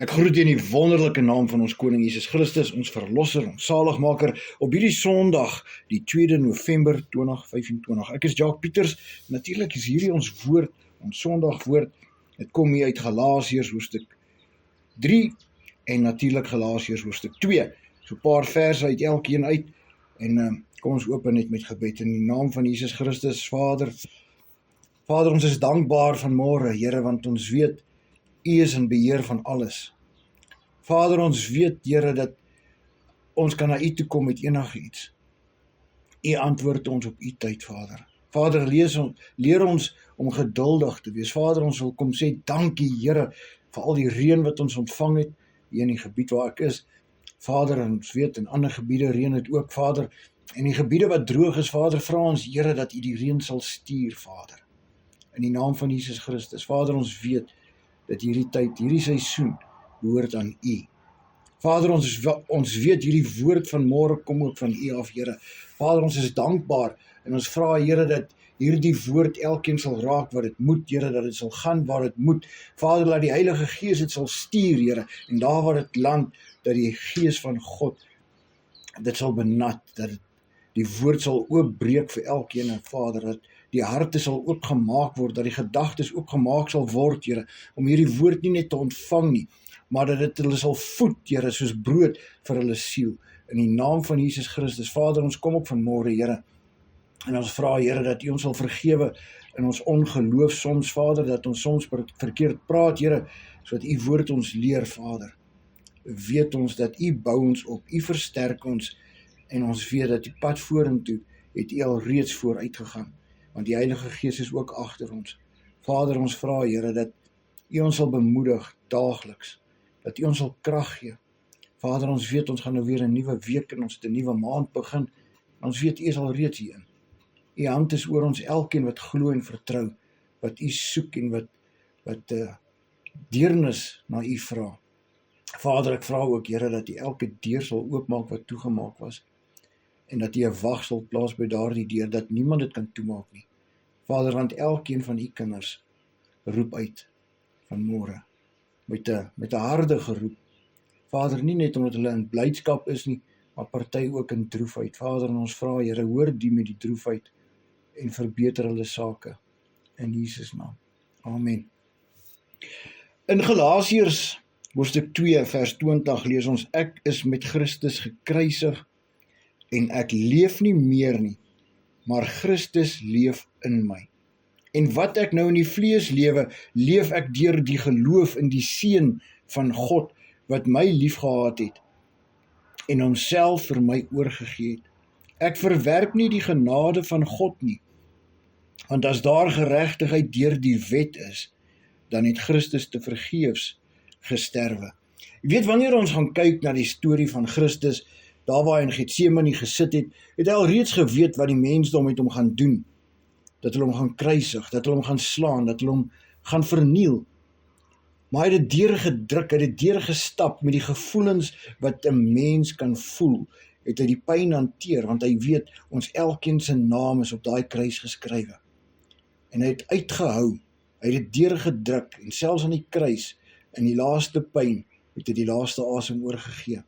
Ek groet u in die wonderlike naam van ons Koning Jesus Christus, ons Verlosser, ons Saligmaker, op hierdie Sondag, die 2 November 2025. Ek is Jacques Pieters, natuurlik is hierdie ons woord, ons Sondagwoord. Het kom hier uit Galasiërs hoofstuk 3 en natuurlik Galasiërs hoofstuk 2. So 'n paar verse uit elkeen uit en kom ons open net met gebed in die naam van Jesus Christus. Vader, ons is dankbaar vanmôre, Here, want ons weet U is in beheer van alles. Vader, ons weet, Here, dat ons kan na U toe kom met enige iets. U antwoord ons op U tyd, Vader. Vader, leer ons om geduldig te wees. Vader, ons wil kom sê, dankie, Here, vir al die reën wat ons ontvang het, hier in die gebied waar ek is. Vader, ons weet, in ander gebiede reën het ook, Vader. En die gebiede wat droog is, Vader, vra ons, Here, dat U die reën sal stuur, Vader. In die naam van Jesus Christus. Vader, ons weet, dat hierdie tyd, hierdie seisoen, behoort aan U. Vader, ons weet hierdie woord van môre kom ook van U af, Here. Vader, ons is dankbaar en ons vra, Here, dat hierdie woord elkeen sal raak wat dit moet, Here, dat dit sal gaan waar dit moet. Vader, laat die Heilige Gees dit sal stuur, Here, en daar waar dit land, dat die Gees van God dit sal benat, dat die woord sal oopbreek vir elkeen, Vader, dat die harte sal oopgemaak word, dat die gedagtes oopgemaak sal word, Here, om hierdie woord nie net te ontvang nie, maar dat dit hulle sal voed, Here, soos brood vir hulle siel. In die naam van Jesus Christus, Vader, ons kom op vanmôre, Here, en ons vra, Here, dat U ons sal vergewe in ons ongeloof soms, Vader, dat ons soms verkeerd praat, Here, sodat U woord ons leer, Vader. Weet ons dat U bou ons op, U versterk ons, en ons weet dat die pad vorentoe het U al reeds vooruit gegaan, want die Heilige Gees is ook agter ons. Vader, ons vra, Here, dat U ons sal bemoedig daagliks, dat U ons sal krag gee. Vader, ons weet ons gaan nou weer 'n nuwe week en ons het 'n nuwe maand begin. Ons weet U is al reeds hierin. U hand is oor ons elkeen wat glo en vertrou, wat U soek en wat deernis na U vra. Vader, ek vra ook, Here, dat U elke deur sal oopmaak wat toegemaak was, en dat U 'n wag sal plaas by daardie deur, dat niemand dit kan toemaak nie. Vader, want elkeen van U kinders roep uit vanmôre, met 'n harde geroep. Vader, nie net omdat hulle in blydskap is nie, maar party ook in droefheid. Vader, en ons vra, Here, hoor die met die droefheid en verbeter hulle sake. In Jesus naam. Amen. In Galasiërs hoofstuk 2 vers 20 lees ons, ek is met Christus gekruisig en ek leef nie meer nie, maar Christus leef in my. En wat ek nou in die vlees lewe, leef ek deur die geloof in die Seun van God, wat my liefgehad het en homself vir my oorgegee het. Ek verwerp nie die genade van God nie, want as daar geregtigheid deur die wet is, dan het Christus te vergeefs gesterwe. Jy weet, wanneer ons gaan kyk na die storie van Christus, daar waar hy in Getsemane gesit het, het hy al reeds geweet wat die mensdom met hom gaan doen, dat hulle hom gaan kruisig, dat hulle hom gaan slaan, dat hulle hom gaan verniel. Maar hy het dit deurgedruk, hy het dit deurgestap met die gevoelens wat 'n mens kan voel, het hy die pyn hanteer, want hy weet, ons elkeen se naam is op daai kruis geskrywe. En hy het uitgehou, hy het dit deurgedruk, en selfs aan die kruis, in die laaste pyn, het hy die laaste asem oorgegee.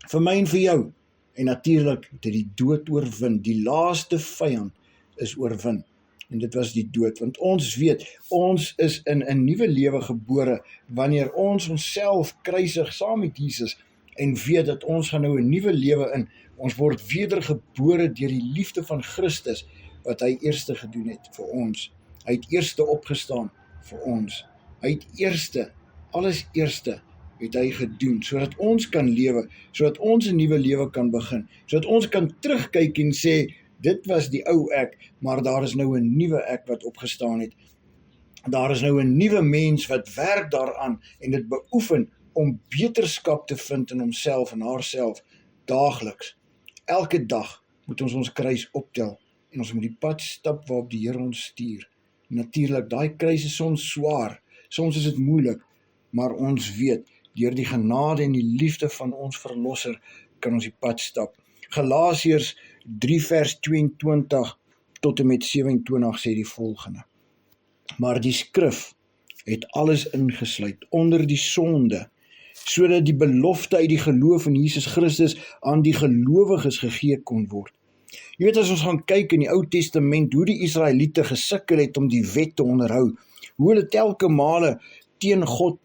Vir my en vir jou, en natuurlik het hy die dood oorwin, die laaste vyand is oorwin, en dit was die dood, want ons weet, ons is in 'n nuwe lewe gebore, wanneer ons onsself kruisig saam met Jesus, en weet dat ons gaan nou 'n nuwe lewe in, ons word wedergebore deur die liefde van Christus, wat hy eerste gedoen het vir ons. Hy het eerste opgestaan vir ons. Hy het eerste, alles eerste, het hy gedoen, sodat ons kan lewe, sodat ons 'n nuwe lewe kan begin, sodat ons kan terugkyk en sê, dit was die ou ek, maar daar is nou 'n nuwe ek wat opgestaan het. Daar is nou 'n nuwe mens wat werk daaraan en dit beoefen om beterskap te vind in homself en haarself daagliks. Elke dag moet ons kruis optel en ons moet die pad stap waarop die Here ons stuur. Natuurlik, daai kruis is soms swaar, soms is dit moeilik, maar ons weet, deur die genade en die liefde van ons Verlosser kan ons die pad stap. Galasiërs 3 vers 22 tot en met 27 sê die volgende. Maar die skrif het alles ingesluit onder die sonde sodat die belofte uit die geloof in Jesus Christus aan die gelowiges gegee kon word. Jy weet, as ons gaan kyk in die Ou Testament, hoe die Israeliete gesukkel het om die wet te onderhou, hoe hulle telke male teen God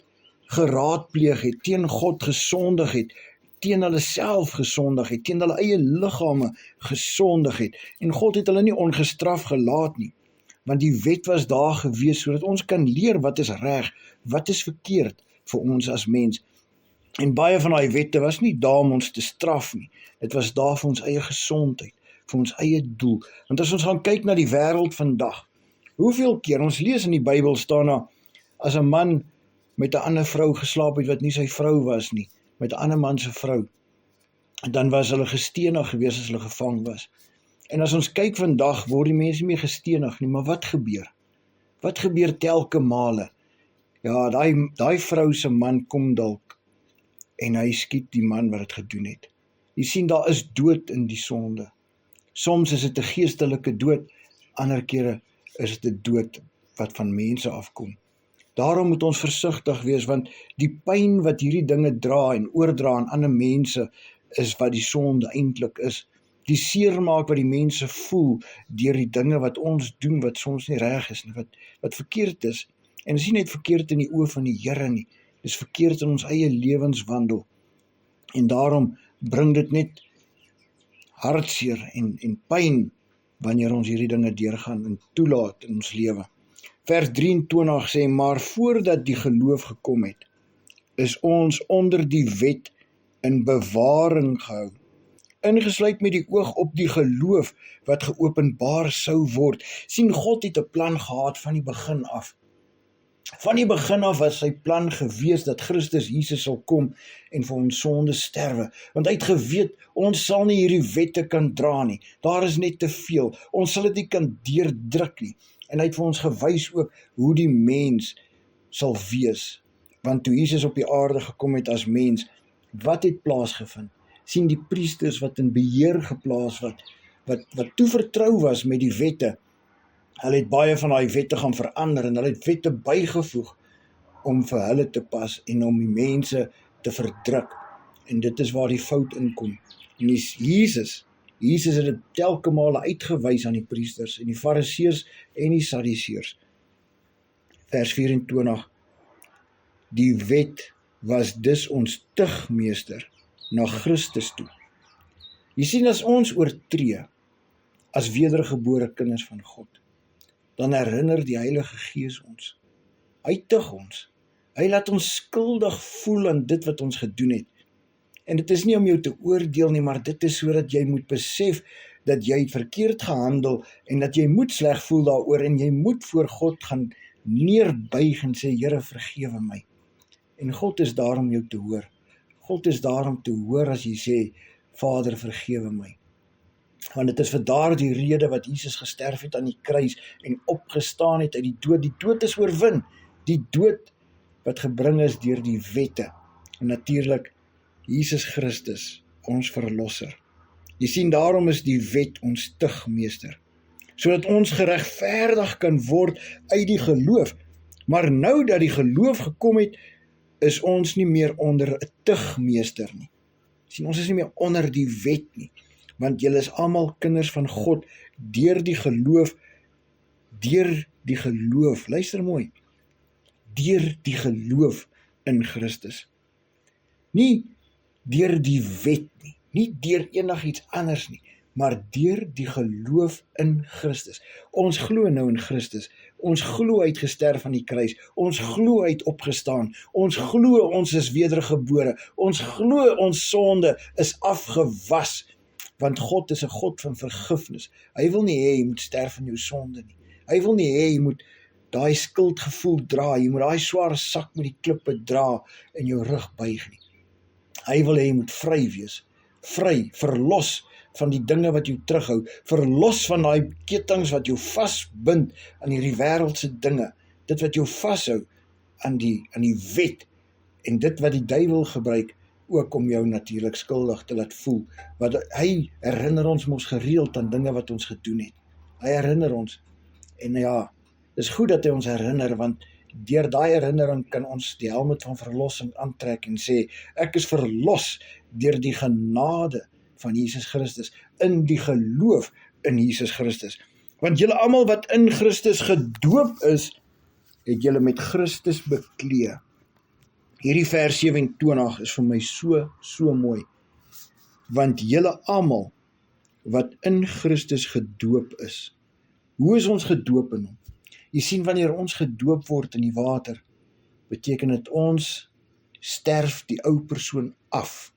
geraadpleeg het, teen God gesondig het, teen hulle self gesondig het, teen hulle eie liggame gesondig het, en God het hulle nie ongestraf gelaat nie, want die wet was daar gewees, sodat ons kan leer wat is reg, wat is verkeerd vir ons as mens. En baie van die wette was nie daar om ons te straf nie, dit was daar vir ons eie gesondheid, vir ons eie doel. Want as ons gaan kyk na die wêreld vandag, hoeveel keer, ons lees in die Bybel staan daar, as 'n man met 'n ander vrou geslaap het wat nie sy vrou was nie, met 'n ander man se vrou, dan was hulle gestenig gewees as hulle gevang was. En as ons kyk vandag, word die mense nie meer gestenig nie, maar wat gebeur? Wat gebeur telke male? Ja, daai vrou se man kom dalk, en hy skiet die man wat dit gedoen het. Jy sien, daar is dood in die sonde. Soms is dit 'n geestelike dood, ander kere is dit 'n dood wat van mense afkom. Daarom moet ons versigtig wees, want die pyn wat hierdie dinge dra en oordra aan ander mense, is wat die sonde eintlik is. Die seermaak wat die mense voel, deur die dinge wat ons doen, wat soms nie reg is nie, wat verkeerd is. En dit is nie net verkeerd in die oë van die Here nie, dit is verkeerd in ons eie lewenswandel. En daarom bring dit net hartseer en pyn, wanneer ons hierdie dinge deurgaan en toelaat in ons lewe. Vers 23 sê, maar voordat die geloof gekom het, is ons onder die wet in bewaring gehou, ingesluit met die oog op die geloof wat geopenbaar sou word. Sien, God het 'n plan gehad van die begin af. Van die begin af was sy plan gewees dat Christus Jesus sal kom en vir ons sonde sterwe, want hy het geweet, ons sal nie hierdie wette kan dra nie, daar is net te veel, ons sal dit nie kan deurdruk nie, en hy het vir ons gewys ook hoe die mens sal wees, want toe Jesus op die aarde gekom het as mens, wat het plaasgevind? Sien, die priesters wat in beheer geplaas wat toevertrou was met die wette, hulle het baie van die wette gaan verander en hulle het wette bygevoeg om vir hulle te pas en om die mense te verdruk. En dit is waar die fout inkom. En Jesus het dit telke male uitgewys aan die priesters en die fariseërs en die sadduseërs. Vers 24. Die wet was dus ons tugmeester na Christus toe. Jy sien, as ons oortree as wedergebore kinders van God, dan herinner die Heilige Gees ons. Hy tug ons. Hy laat ons skuldig voel aan dit wat ons gedoen het. En dit is nie om jou te oordeel nie, maar dit is sodat jy moet besef dat jy verkeerd gehandel en dat jy moet sleg voel daaroor en jy moet voor God gaan neerbuig en sê, Here, vergewe my. En God is daar om jou te hoor. God is daar om te hoor as jy sê, Vader, vergewe my. Want dit is vir daardie rede wat Jesus gesterf het aan die kruis en opgestaan het uit die dood. Die dood is oorwin. Die dood wat gebring is deur die wette. En natuurlik Jesus Christus, ons verlosser. Jy sien, daarom is die wet ons tugmeester, sodat ons geregverdig kan word uit die geloof. Maar nou dat die geloof gekom het, is ons nie meer onder 'n tugmeester nie. Sien, ons is nie meer onder die wet nie, want julle is almal kinders van God deur die geloof, luister mooi, deur die geloof in Christus. Nie deur die wet nie, nie deur enigiets anders nie, maar deur die geloof in Christus. Ons glo nou in Christus, ons glo hy het gesterf aan die kruis, ons glo hy het opgestaan, ons glo ons is wedergebore, ons glo ons sonde is afgewas, want God is 'n God van vergifnis. Hy wil nie hê jy moet sterf in jou sonde nie. Hy wil nie hê jy moet daai skuldgevoel dra, jy moet daai swaar sak met die klippe dra en jou rug buig nie. Hy wil hê jy moet vry wees, vry, verlos van die dinge wat jou terughou, verlos van daai kettinge wat jou vasbind aan hierdie wêreldse dinge, dit wat jou vashou aan die wet, en dit wat die duiwel gebruik, ook om jou natuurlik skuldig te laat voel, want hy herinner ons mos gereeld aan dinge wat ons gedoen het. Hy herinner ons, en ja, dis goed dat hy ons herinner, want deur daai herinnering kan ons die helmet van verlossing aantrek en sê, ek is verlos deur die genade van Jesus Christus, in die geloof in Jesus Christus. Want julle almal wat in Christus gedoop is, het julle met Christus bekleë. Hierdie vers 27 is vir my so mooi, want julle almal wat in Christus gedoop is. Hoe is ons gedoop in hom? Jy sien, wanneer ons gedoop word in die water, beteken dit ons sterf die ou persoon af.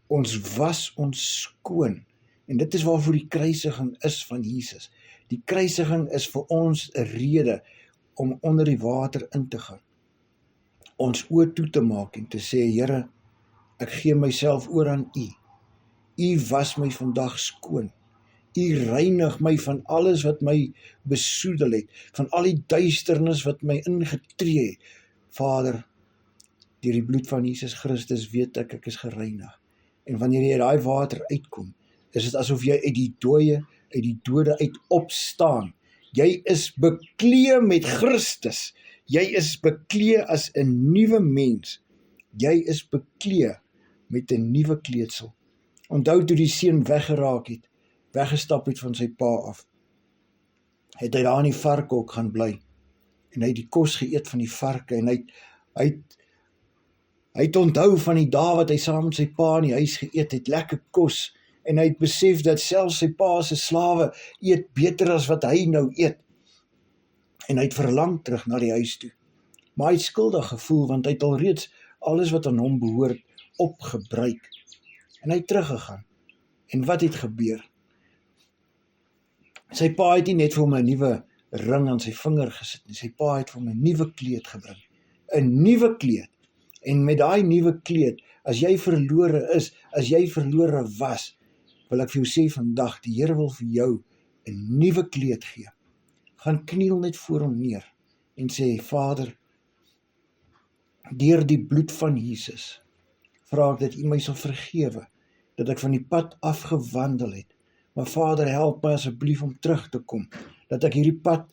Ons was ons skoon. En dit is waarvoor die kruisiging is van Jesus. Die kruisiging is vir ons 'n rede om onder die water in te gaan. Ons oë toe te maak en te sê, Here, ek gee myself oor aan U. U was my vandag skoon. U reinig my van alles wat my besoedel het, van al die duisternis wat my ingetree het. Vader, deur die bloed van Jesus Christus weet ek is gereinig. En wanneer jy uit daai water uitkom, is dit asof jy uit die dode uit opstaan. Jy is bekleë met Christus. Jy is bekleë as 'n nuwe mens. Jy is bekleë met 'n nuwe kleedsel. Onthou toe die seun weggestap het van sy pa af, het hy daar in die varkhok gaan bly, en hy het die kos geëet van die varke, en hy het onthou van die dae wat hy saam met sy pa in die huis geëet het, lekker kos, en hy het besef dat selfs sy pa se slawe eet beter as wat hy nou eet, en hy het verlang terug na die huis toe, maar hy het skuldig gevoel, want hy het alreeds alles wat aan hom behoort opgebruik, en hy het teruggegaan, en wat het gebeur? Sy pa het nie net vir hom 'n nuwe ring aan sy vinger gesit nie, sy pa het vir hom 'n nuwe kleed gebring, 'n nuwe kleed, en met daai nuwe kleed, as jy verlore is, as jy verlore was, wil ek vir jou sê vandag, die Here wil vir jou 'n nuwe kleed gee. Gaan kniel net voor hom neer, en sê, Vader, deur die bloed van Jesus, vra ek dat U my sal vergewe, dat ek van die pad afgewandel het, maar Vader, help my asseblief om terug te kom, dat ek hierdie pad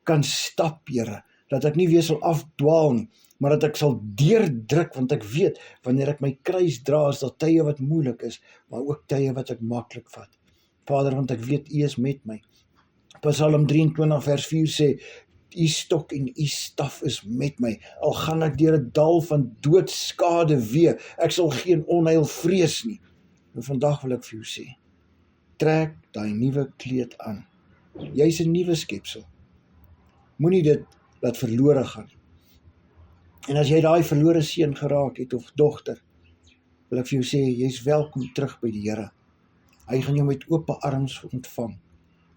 kan stap, Here, dat ek nie weer sal afdwaal nie, maar dat ek sal deurdruk, want ek weet, wanneer ek my kruis dra, is daar tye wat moeilik is, maar ook tye wat ek maklik vat. Vader, want ek weet U is met my. Psalm 23 vers 4 sê, U stok en U staf is met my, al gaan ek deur 'n dal van doodskade wee, ek sal geen onheil vrees nie. En vandag wil ek vir jou sê, trek daai nuwe kleed aan. Jy's 'n nuwe skepsel. Moenie dit laat verlore gaan. En as jy daai verlore seun geraak het of dogter, wil ek vir jou sê, jy's welkom terug by die Here. Hy gaan jou met oop arms ontvang.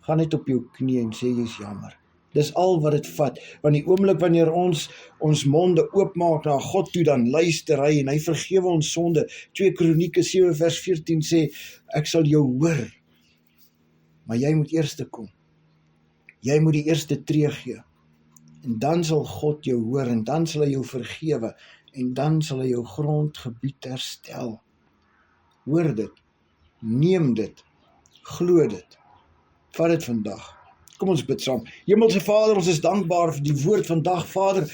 Gaan net op jou knie en sê jy's jammer. Dis al wat dit vat, want die oomblik wanneer ons monde oopmaak na God toe, dan luister hy en hy vergewe ons sonde. 2 Kronieke 7 vers 14 sê, ek sal jou hoor, maar jy moet eers kom. Jy moet die eerste tree gee, en dan sal God jou hoor, en dan sal hy jou vergewe, en dan sal hy jou grondgebied herstel. Hoor dit, neem dit, glo dit, vat dit vandag. Kom ons bid saam. Hemelse Vader, ons is dankbaar vir die woord vandag. Vader,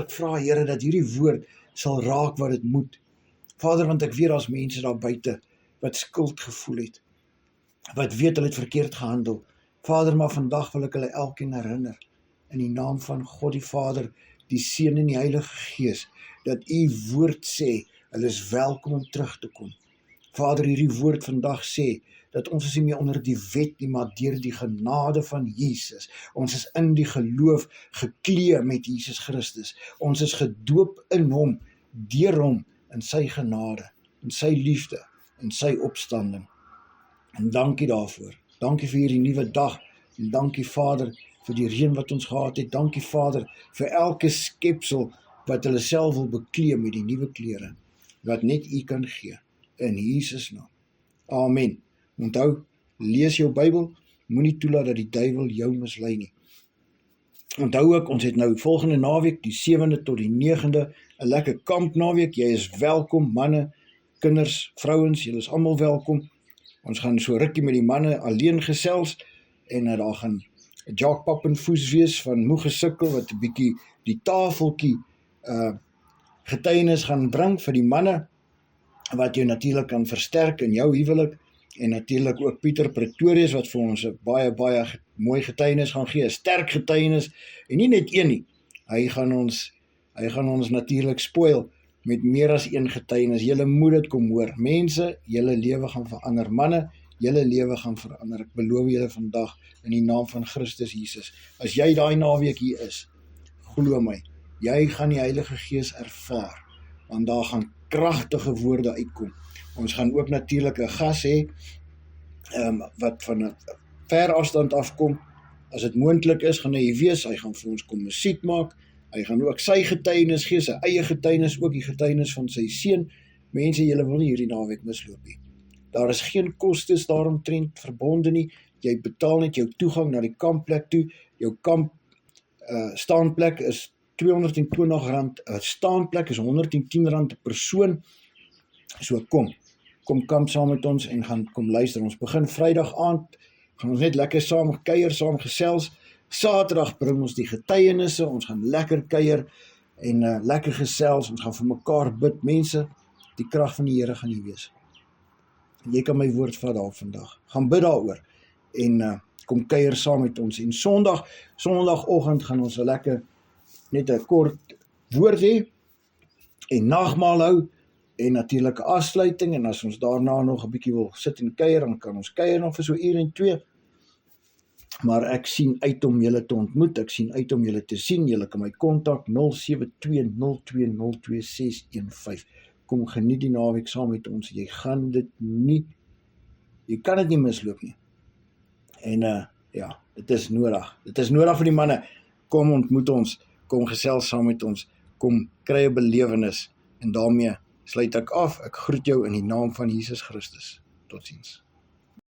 ek vra, Here, dat hierdie woord sal raak wat dit moet. Vader, want ek weet daar's mense daar buite wat skuld gevoel het, wat weet hulle het verkeerd gehandel. Vader, maar vandag wil ek hulle elkeen herinner, in die naam van God die Vader, die Seun en die Heilige Gees, dat U woord sê, hulle is welkom om terug te kom. Vader, hierdie woord vandag sê, dat ons is nie meer onder die wet nie, maar deur die genade van Jesus. Ons is in die geloof geklee met Jesus Christus. Ons is gedoop in hom, deur hom, in sy genade, in sy liefde, in sy opstanding. En dankie daarvoor. Dankie vir hierdie nuwe dag. En dankie Vader vir die reën wat ons gehad het. Dankie Vader vir elke skepsel wat hulle self wil beklee met die nuwe klere, wat net U kan gee. In Jesus naam. Amen. Onthou, lees jou Bybel, moenie toelaat dat die duiwel jou mislei nie. Onthou ook, ons het nou volgende naweek, die 7de tot die 9de, 'n lekker kamp naweek. Jy is welkom, manne, kinders, vrouens, julle is almal welkom. Ons gaan so rukkie met die manne alleen gesels, en daar gaan Jacques Pappenfoes wees van Moeg Gesukkel, wat 'n bietjie die tafeltjie getuienis gaan bring vir die manne, wat jou natuurlik kan versterk in jou huwelik, en natuurlik ook Pieter Pretorius, wat vir ons 'n baie mooi getuienis gaan gee, 'n sterk getuienis, en nie net een nie, hy gaan ons natuurlik spoil met meer as een getuienis. Julle moet dit kom hoor, mense, julle lewe gaan verander, manne, julle lewe gaan verander, ek beloof julle vandag, in die naam van Christus Jesus, as jy daai naweek hier is, glo my, jy gaan die Heilige Gees ervaar, want daar gaan kragtige woorde uitkom. Ons gaan ook natuurlik 'n gas hê, wat van 'n ver afstand afkom. As dit moontlik is, gaan hy wees, hy gaan vir ons kom musiek maak, hy gaan ook sy getuienis gee, sy eie getuienis, ook die getuienis van sy seun. Mense, julle wil nie hierdie naweek misloop nie. Daar is geen kostes daaromtrent verbonde nie, jy betaal net jou toegang na die kampplek toe, jou kamp staanplek is R220, 'n staanplek is R110 per persoon, so kom kamp saam met ons en gaan kom luister. Ons begin Vrydag aand, gaan ons net lekker saam kuier, saam gesels. Saterdag bring ons die getuienisse, ons gaan lekker kuier en lekker gesels, ons gaan vir mekaar bid. Mense, die krag van die Here gaan hier wees. Jy kan my woord vat daar vandag. Gaan bid daaroor en kom kuier saam met ons. En Sondagoggend gaan ons net 'n kort woord hê en nagmaal hou en natuurlik 'n afsluiting, en as ons daarna nog 'n bietjie wil sit en kuier, dan kan ons kuier nog vir so 1 uur en 2. Maar ek sien uit om julle te ontmoet, ek sien uit om julle te sien. Julle kan my kontak 0720202615. Kom geniet die naweek saam met ons. Jy kan dit nie misloop nie. En dit is nodig. Dit is nodig vir die manne. Kom ontmoet ons, kom gesels saam met ons, kom kry 'n belewenis, en daarmee sluit ek af. Ek groet jou in die naam van Jesus Christus. Totsiens.